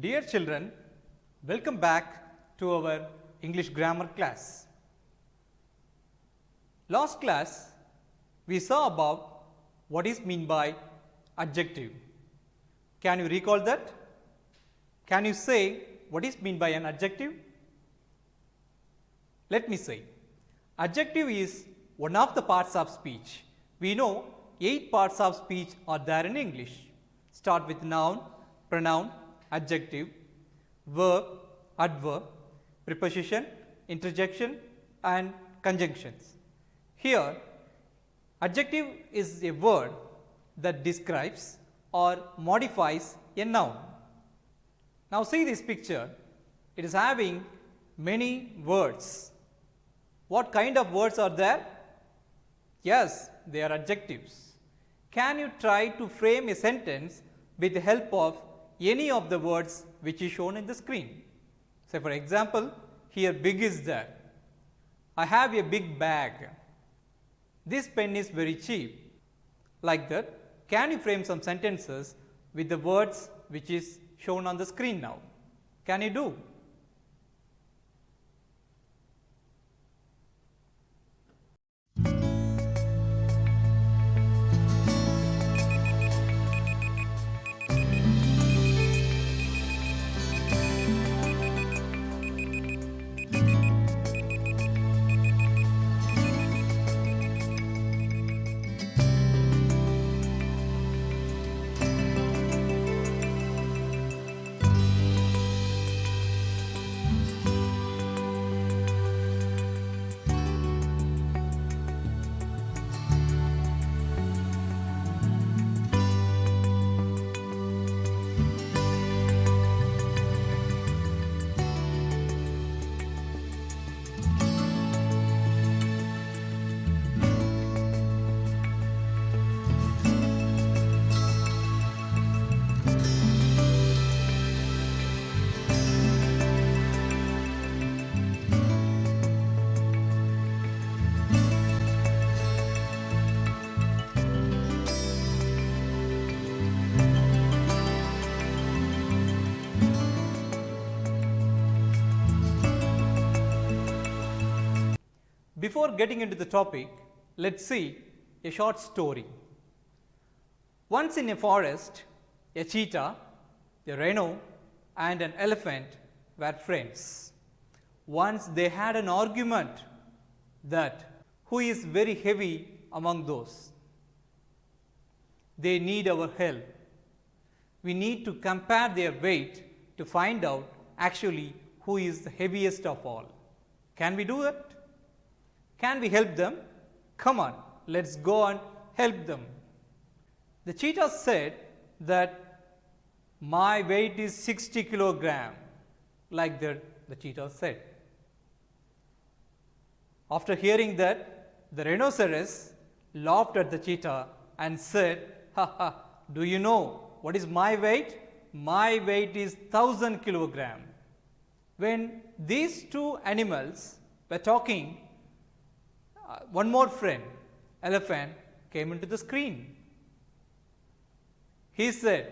Dear children, welcome back to our English grammar class. Last class, we saw about what is meant by adjective. Can you recall that? Can you say what is meant by an adjective? Let me say, adjective is one of the parts of speech. We know 8 parts of speech are there in English. Start with noun, pronoun, adjective, verb, adverb, preposition, interjection and conjunctions. Here, adjective is a word that describes or modifies a noun. Now see this picture, it is having many words. What kind of words are there? Yes, they are adjectives. Can you try to frame a sentence with the help of any of the words which is shown in the screen? Say for example, here big is there. I have a big bag. This pen is very cheap. Like that, can you frame some sentences with the words which is shown on the screen now? Can you do? Before getting into the topic, let's see a short story. Once in a forest, a cheetah, a rhino and an elephant were friends. Once they had an argument that who is very heavy among those. They need our help. We need to compare their weight to find out actually who is the heaviest of all. Can we do it? Can we help them? Come on, let's go and help them. The cheetah said that my weight is 60 kilogram. Like that, the cheetah said. After hearing that, the rhinoceros laughed at the cheetah and said, "Ha ha, do you know what is my weight? My weight is 1000 kilogram." When these two animals were talking, one more friend, elephant, came into the screen. He said,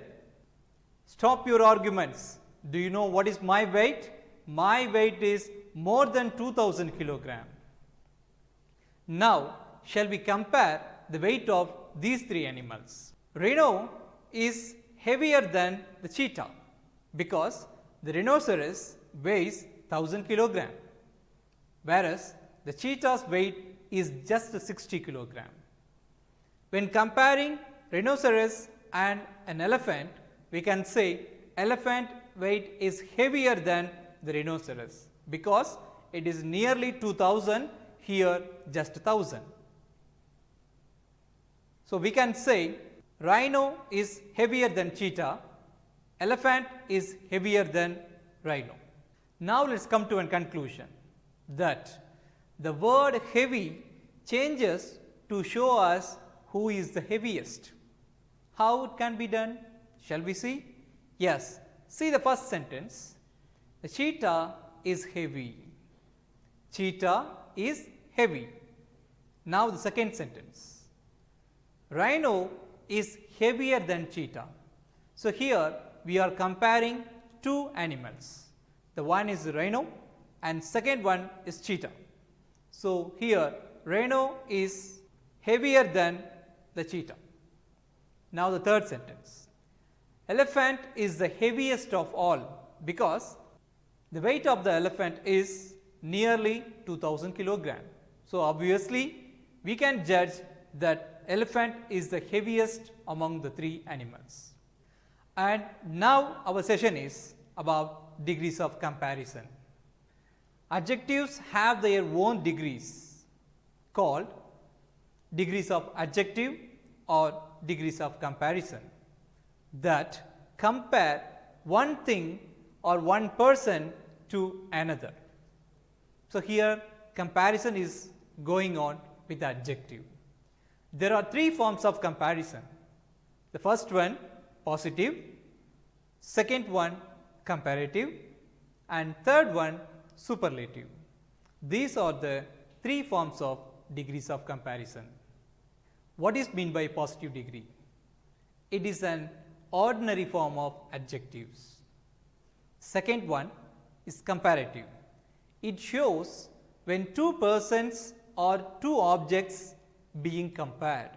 "Stop your arguments. Do you know what is my weight? My weight is more than 2000 kilogram. Now, shall we compare the weight of these 3 animals? Rhino is heavier than the cheetah because the rhinoceros weighs 1000 kilogram, whereas the cheetah's weight is just 60 kilogram. When comparing rhinoceros and an elephant, we can say elephant weight is heavier than the rhinoceros because it is nearly 2000, here just 1000. So we can say rhino is heavier than cheetah, elephant is heavier than rhino. Now let's come to a conclusion that the word heavy changes to show us who is the heaviest. How it can be done? Shall we see? Yes. See the first sentence. The cheetah is heavy. Cheetah is heavy. Now the second sentence. Rhino is heavier than cheetah. So here we are comparing two animals. The one is rhino and second one is cheetah. So, here rhino is heavier than the cheetah. Now, the third sentence. Elephant is the heaviest of all because the weight of the elephant is nearly 2000 kilogram. So, obviously, we can judge that elephant is the heaviest among the three animals. And now, our session is about degrees of comparison. Adjectives have their own degrees called degrees of adjective or degrees of comparison that compare one thing or one person to another. So, here comparison is going on with adjective. There are three forms of comparison. The first one positive, second one comparative, and third one superlative. These are the three forms of degrees of comparison. What is meant by positive degree? It is an ordinary form of adjectives. Second one is comparative. It shows when two persons or two objects being compared.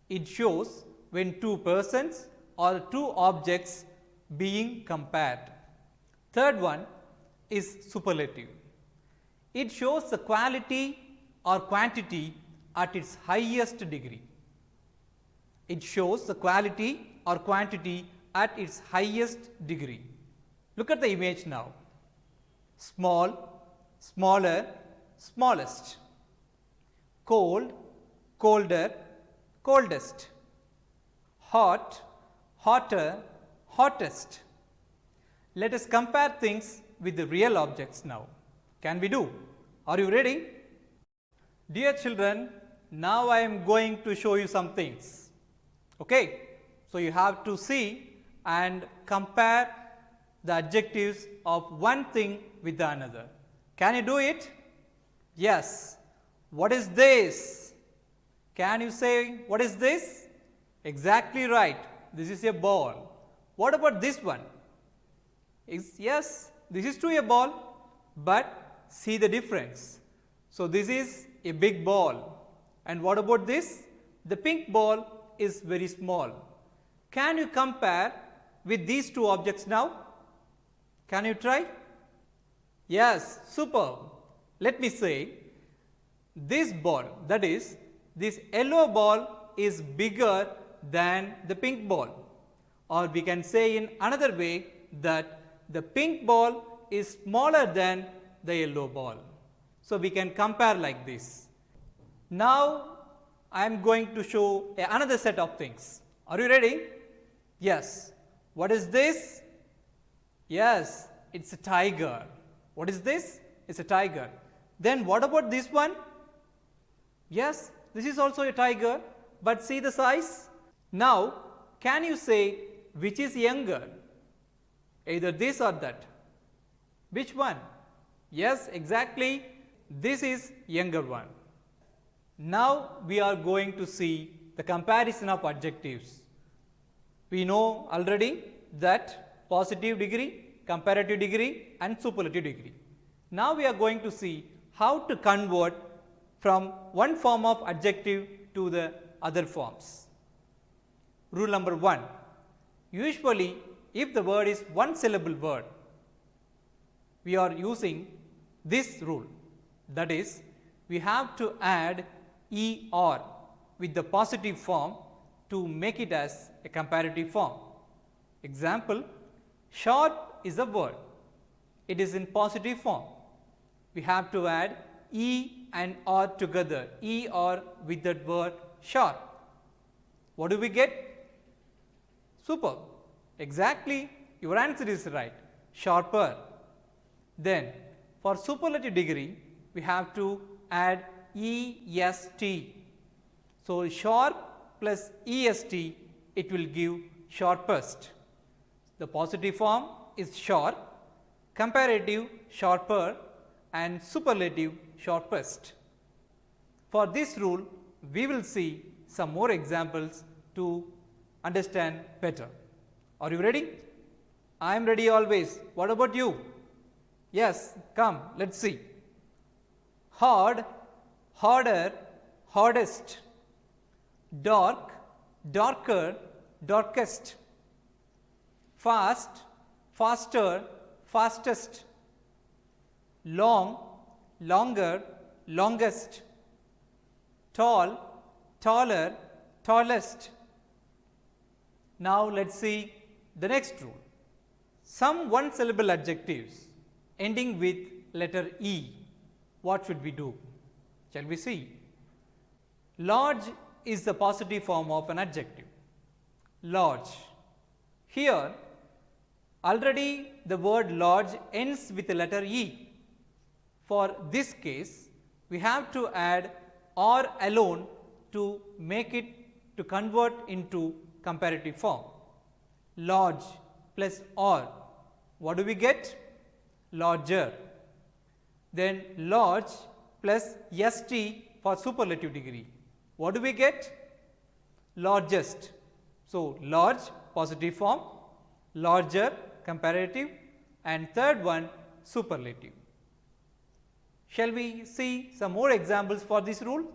It shows when two persons or two objects being compared. Third one is superlative. It shows the quality or quantity at its highest degree. It shows the quality or quantity at its highest degree. Look at the image now. Small, smaller, smallest. Cold, colder, coldest. Hot, hotter, hottest. Let us compare things with the real objects now. Can we do? Are you ready? Dear children, now I am going to show you some things. Okay? So, you have to see and compare the adjectives of one thing with the another. Can you do it? Yes. What is this? Can you say what is this? Exactly right. This is a ball. What about this one? Yes, this is too a ball, but see the difference. So, this is a big ball. And what about this? The pink ball is very small. Can you compare with these two objects now? Can you try? Yes, superb. Let me say, this ball, that is, this yellow ball is bigger than the pink ball, or we can say in another way that the pink ball is smaller than the yellow ball. So, we can compare like this. Now, I am going to show another set of things. Are you ready? Yes. What is this? Yes, it is a tiger. What is this? It is a tiger. Then what about this one? Yes, this is also a tiger, but see the size. Now, can you say which is younger? Either this or that. Which one? Yes, exactly. This is younger one. Now, we are going to see the comparison of adjectives. We know already that positive degree, comparative degree and superlative degree. Now, we are going to see how to convert from one form of adjective to the other forms. Rule number 1. Usually, if the word is one syllable word, we are using this rule. That is, we have to add ER with the positive form to make it as a comparative form. Example, sharp is a word. It is in positive form. We have to add E and R together, ER with that word sharp. What do we get? Superb. Exactly, your answer is right, sharper. Then, for superlative degree, we have to add EST. So, sharp plus EST, it will give sharpest. The positive form is sharp, comparative sharper and superlative sharpest. For this rule, we will see some more examples to understand better. Are you ready? I am ready always. What about you? Yes, come, let's see. Hard, harder, hardest. Dark, darker, darkest. Fast, faster, fastest. Long, longer, longest. Tall, taller, tallest. Now let's see the next rule. Some one syllable adjectives ending with letter E. What should we do? Shall we see? Large is the positive form of an adjective. Large. Here, already the word large ends with the letter E. For this case, we have to add or alone to make it to convert into comparative form. Large plus or. What do we get? Larger. Then large plus st for superlative degree. What do we get? Largest. So, large positive form, larger comparative, and third one superlative. Shall we see some more examples for this rule?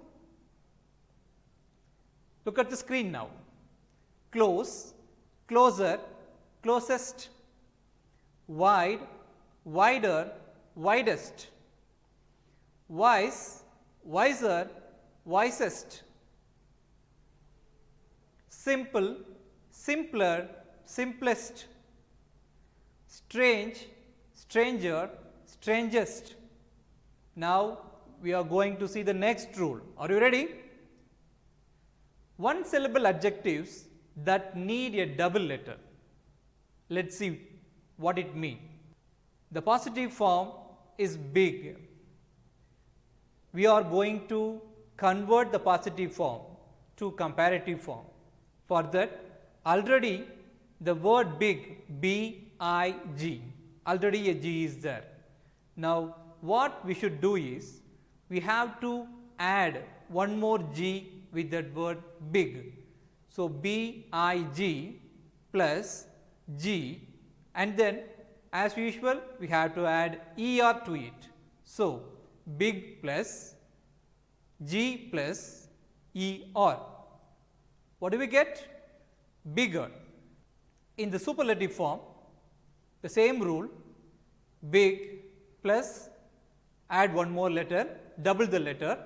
Look at the screen now. Close, closer, closest. Wide, wider, widest. Wise, wiser, wisest. Simple, simpler, simplest. Strange, stranger, strangest. Now we are going to see the next rule. Are you ready? One syllable adjectives that need a double letter. Let's see what it means. The positive form is big. We are going to convert the positive form to comparative form. For that, already the word big, B-I-G, already a G is there. Now, what we should do is, we have to add one more G with that word big. So, B-I-G plus G, and then as usual we have to add ER to it. So, big plus G plus ER. What do we get? Bigger. In the superlative form, the same rule, big plus add one more letter, double the letter,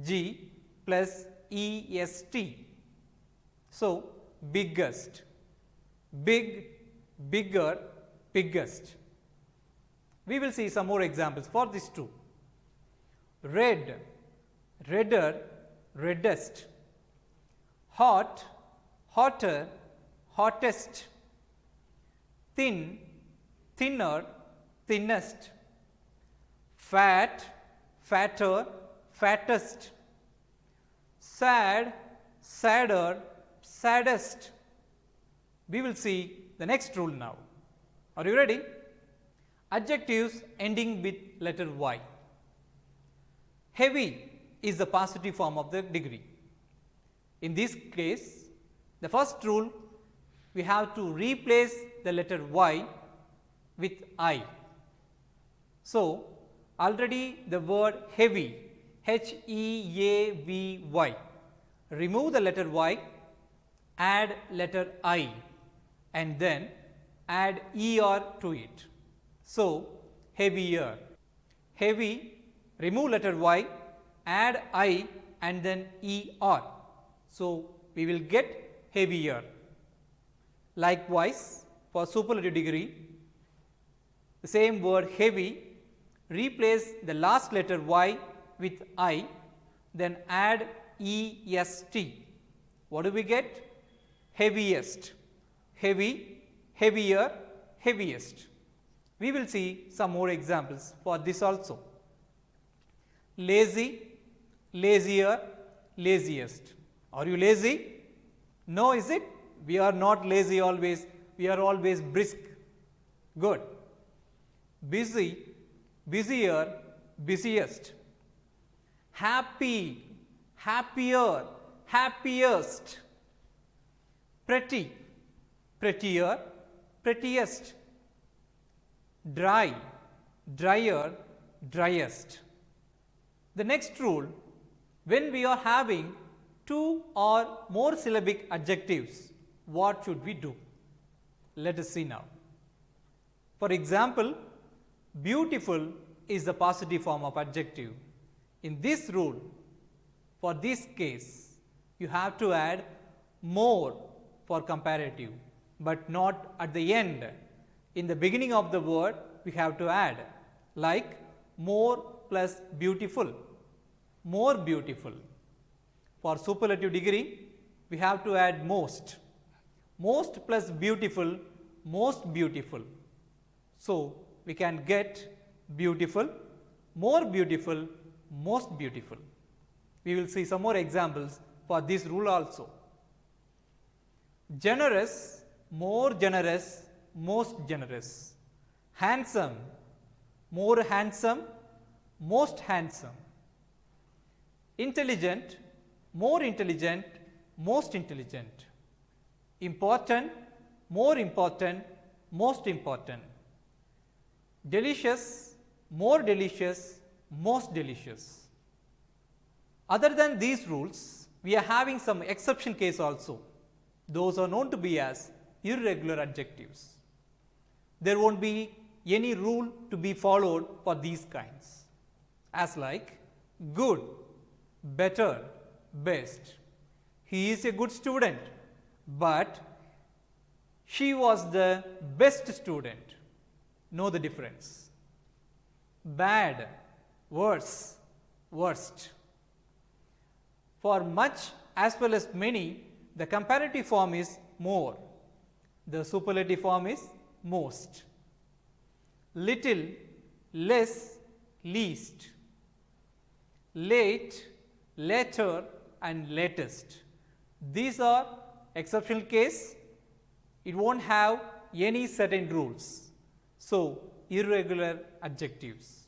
G plus EST. So, biggest. Big, bigger, biggest. We will see some more examples for this too. Red, redder, reddest. Hot, hotter, hottest. Thin, thinner, thinnest. Fat, fatter, fattest. Sad, sadder, saddest. We will see the next rule now. Are you ready? Adjectives ending with letter Y. Heavy is the positive form of the degree. In this case, the first rule, we have to replace the letter Y with I. So, already the word heavy, H-E-A-V-Y, remove the letter Y, add letter I, and then add ER to it. So, heavier. Heavy, remove letter Y, add I, and then ER. So, we will get heavier. Likewise, for superlative degree, the same word heavy, replace the last letter Y with I, then add EST. What do we get? Heaviest. Heavy, heavier, heaviest. We will see some more examples for this also. Lazy, lazier, laziest. Are you lazy? No, is it? We are not lazy always. We are always brisk. Good. Busy, busier, busiest. Happy, happier, happiest. Pretty, prettier, prettiest. dry, drier, driest. The next rule, when we are having two or more syllabic adjectives, what should we do? Let us see now. For example, beautiful is the positive form of adjective. In this rule, for this case, you have to add more for comparative, but not at the end. In the beginning of the word, we have to add, like more plus beautiful, more beautiful. For superlative degree, we have to add most. Most plus beautiful, most beautiful. So, we can get beautiful, more beautiful, most beautiful. We will see some more examples for this rule also. Generous, more generous, most generous. Handsome, more handsome, most handsome. Intelligent, more intelligent, most intelligent. Important, more important, most important. Delicious, more delicious, most delicious. Other than these rules, we are having some exception case also. Those are known to be as irregular adjectives. There won't be any rule to be followed for these kinds, as like good, better, best. He is a good student, but she was the best student. Know the difference. Bad, worse, worst. For much as well as many, the comparative form is more. The superlative form is most. Little, less, least. Late, later, and latest. These are exceptional case. It won't have any certain rules. So, irregular adjectives.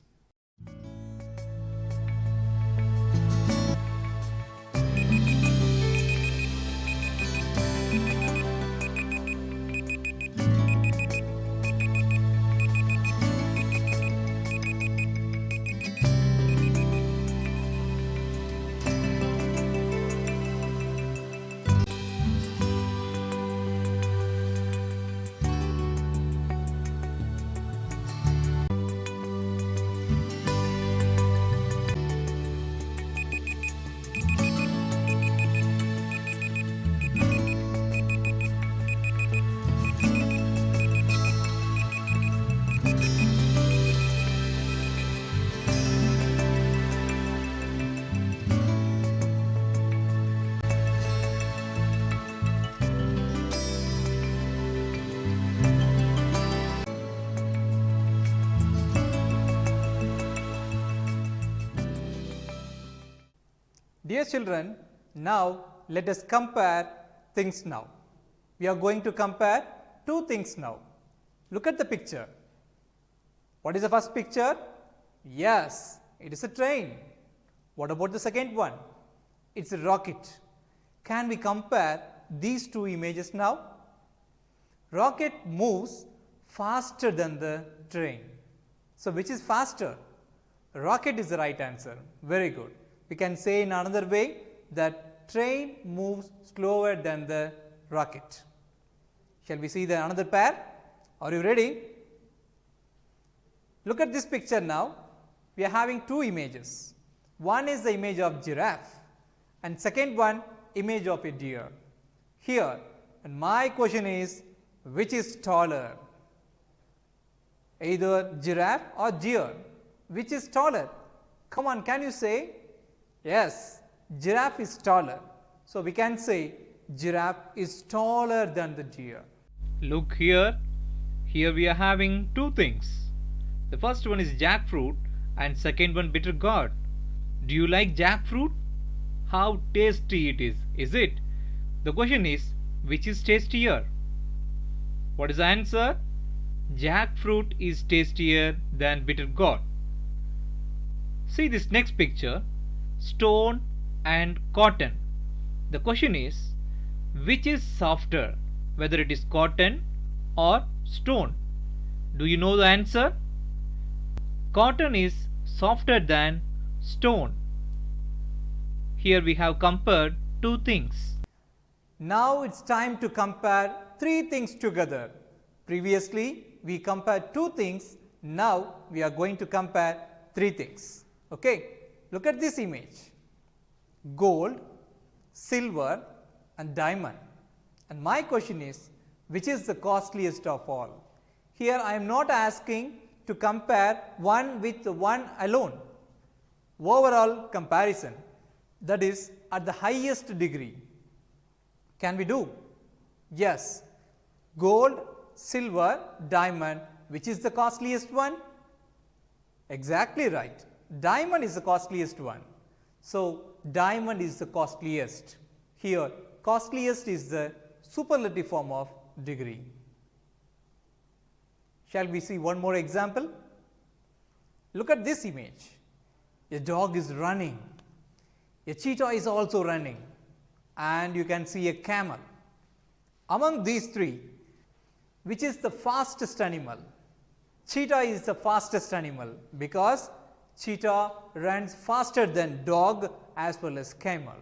Dear children, now let us compare things now. We are going to compare two things now. Look at the picture. What is the first picture? Yes, it is a train. What about the second one? It's a rocket. Can we compare these two images now? Rocket moves faster than the train. So, which is faster? Rocket is the right answer. Very good. We can say in another way that train moves slower than the rocket. Shall we see the another pair? Are you ready? Look at this picture now. We are having two images. One is the image of giraffe and second one image of a deer. Here, and my question is, which is taller? Either giraffe or deer. Which is taller? Come on, can you say? Yes, giraffe is taller. So, we can say giraffe is taller than the deer. Look here. Here we are having two things. The first one is jackfruit and second one bitter gourd. Do you like jackfruit? How tasty it is it? The question is, which is tastier? What is the answer? Jackfruit is tastier than bitter gourd. See this next picture. Stone and cotton. The question is, which is softer, whether it is cotton or stone? Do you know the answer? Cotton is softer than stone. Here we have compared two things. Now it's time to compare three things together. Previously, we compared two things. Now we are going to compare three things. Okay, look at this image: gold, silver, and diamond. And my question is, which is the costliest of all? Here I am not asking to compare one with one alone. Overall comparison, that is at the highest degree. Can we do? Yes. Gold, silver, diamond, which is the costliest one? Exactly right. Diamond is the costliest one. So, diamond is the costliest. Here, costliest is the superlative form of degree. Shall we see one more example? Look at this image. A dog is running. A cheetah is also running. And you can see a camel. Among these three, which is the fastest animal? Cheetah is the fastest animal because cheetah runs faster than dog as well as camel.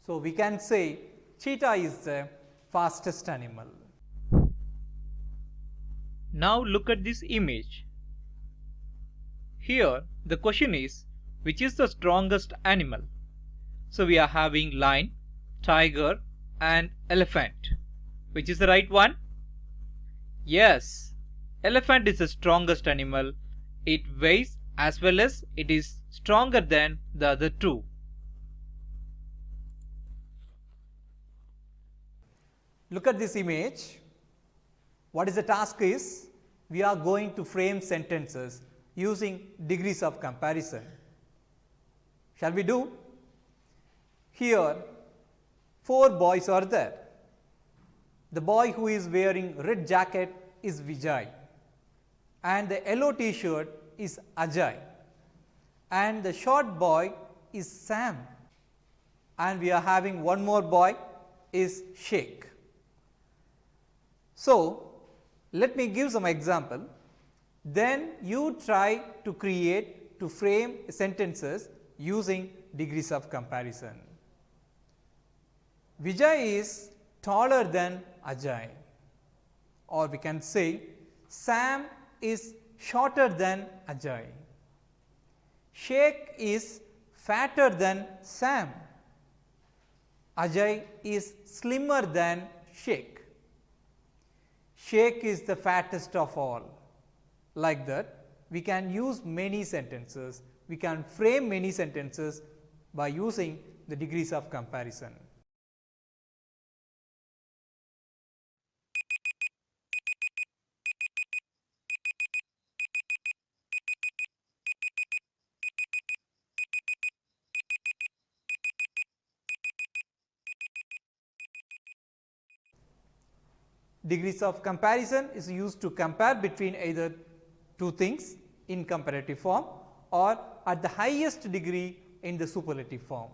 So, we can say cheetah is the fastest animal. Now look at this image. Here the question is, which is the strongest animal? So we are having lion, tiger and elephant. Which is the right one? Yes, elephant is the strongest animal. It weighs as well as it is stronger than the other two. Look at this image. What is the task is? We are going to frame sentences using degrees of comparison. Shall we do? Here, 4 boys are there. The boy who is wearing red jacket is Vijay, and the yellow t-shirt is Ajay, and the short boy is Sam, and we are having one more boy is Sheikh. So, let me give some example. Then you try to frame sentences using degrees of comparison. Vijay is taller than Ajay, or we can say Sam is shorter than Ajay. Sheikh is fatter than Sam. Ajay is slimmer than Sheikh. Sheikh is the fattest of all. Like that, we can use many sentences. We can frame many sentences by using the degrees of comparison. Degrees of comparison is used to compare between either two things in comparative form or at the highest degree in the superlative form.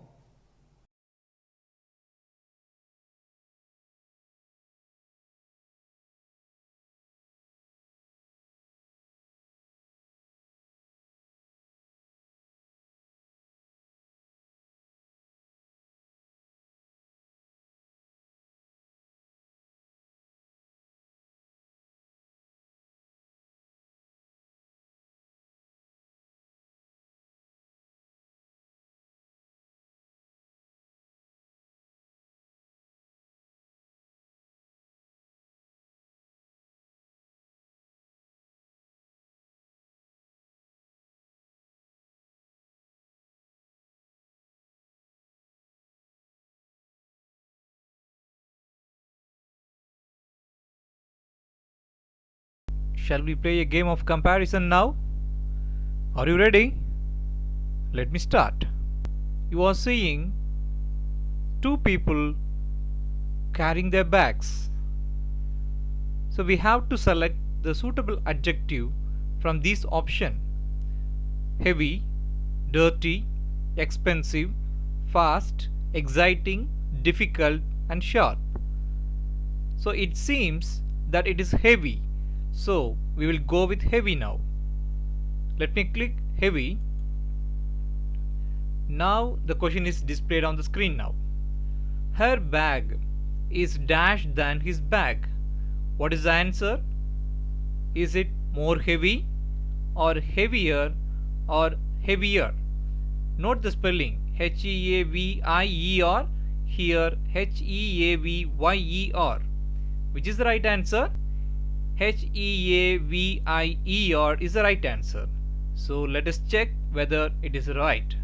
Shall we play a game of comparison now? Are you ready? Let me start. You are seeing two people carrying their bags. So we have to select the suitable adjective from this option: heavy, dirty, expensive, fast, exciting, difficult and sharp. So it seems that it is heavy. So we will go with heavy now. Let me click heavy. Now the question is displayed on the screen now. Her bag is dash than his bag. What is the answer? Is it more heavy or heavier or heavier? Note the spelling Heavier, here Heavyyer. Which is the right answer? Heavier is the right answer. So let us check whether it is right.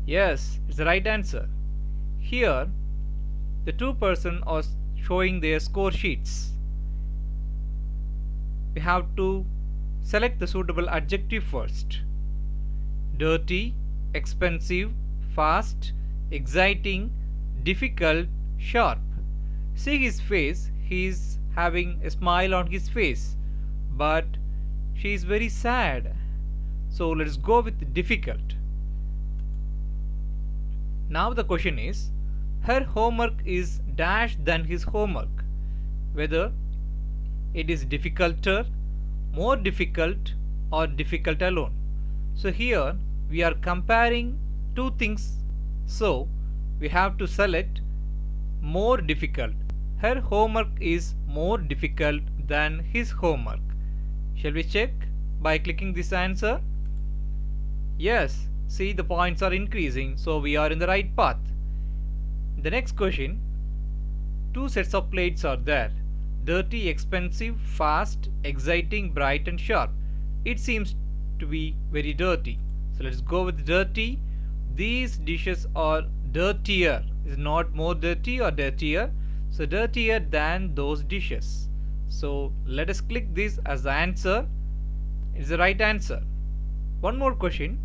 Yes, it's the right answer. Here the two persons are showing their score sheets. We have to select the suitable adjective first. Dirty, expensive, fast, exciting, difficult, sharp. See his face, he is having a smile on his face, but she is very sad. So let's go with difficult. Now the question is, her homework is dash than his homework. Whether it is difficulter, more difficult, or difficult alone. So here we are comparing two things. So we have to select more difficult. Her homework is more difficult than his homework. Shall we check by clicking this answer? Yes, see the points are increasing, so we are in the right path. The next question, two sets of plates are there. Dirty, expensive, fast, exciting, bright and sharp. It seems to be very dirty. So let's go with dirty. These dishes are dirtier. Is not more dirty or dirtier. So dirtier than those dishes. So let us click this as the answer. It's the right answer. One more question.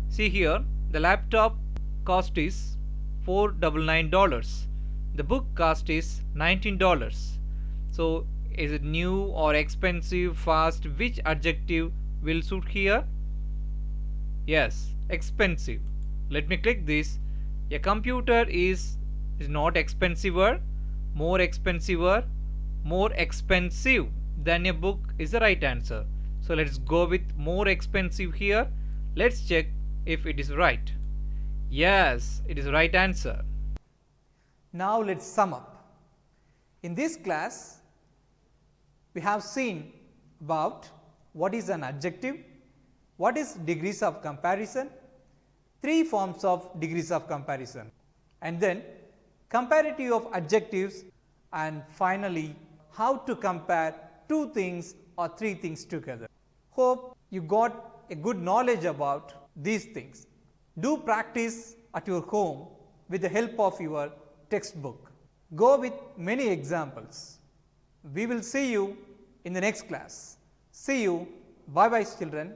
See here, the laptop cost is $499. The book cost is $19. So is it new or expensive, fast? Which adjective will suit here? Yes, expensive. Let me click this. A computer is not expensiver, more expensiver, more expensive than a book is the right answer. So let's go with more expensive here. Let's check if it is right. Yes, it is the right answer. Now let's sum up. In this class, we have seen about what is an adjective, what is degrees of comparison, three forms of degrees of comparison, and then comparative of adjectives, and finally how to compare two things or three things together. Hope you got a good knowledge about these things. Do practice at your home with the help of your textbook. Go with many examples. We will see you in the next class. See you. Bye bye, children.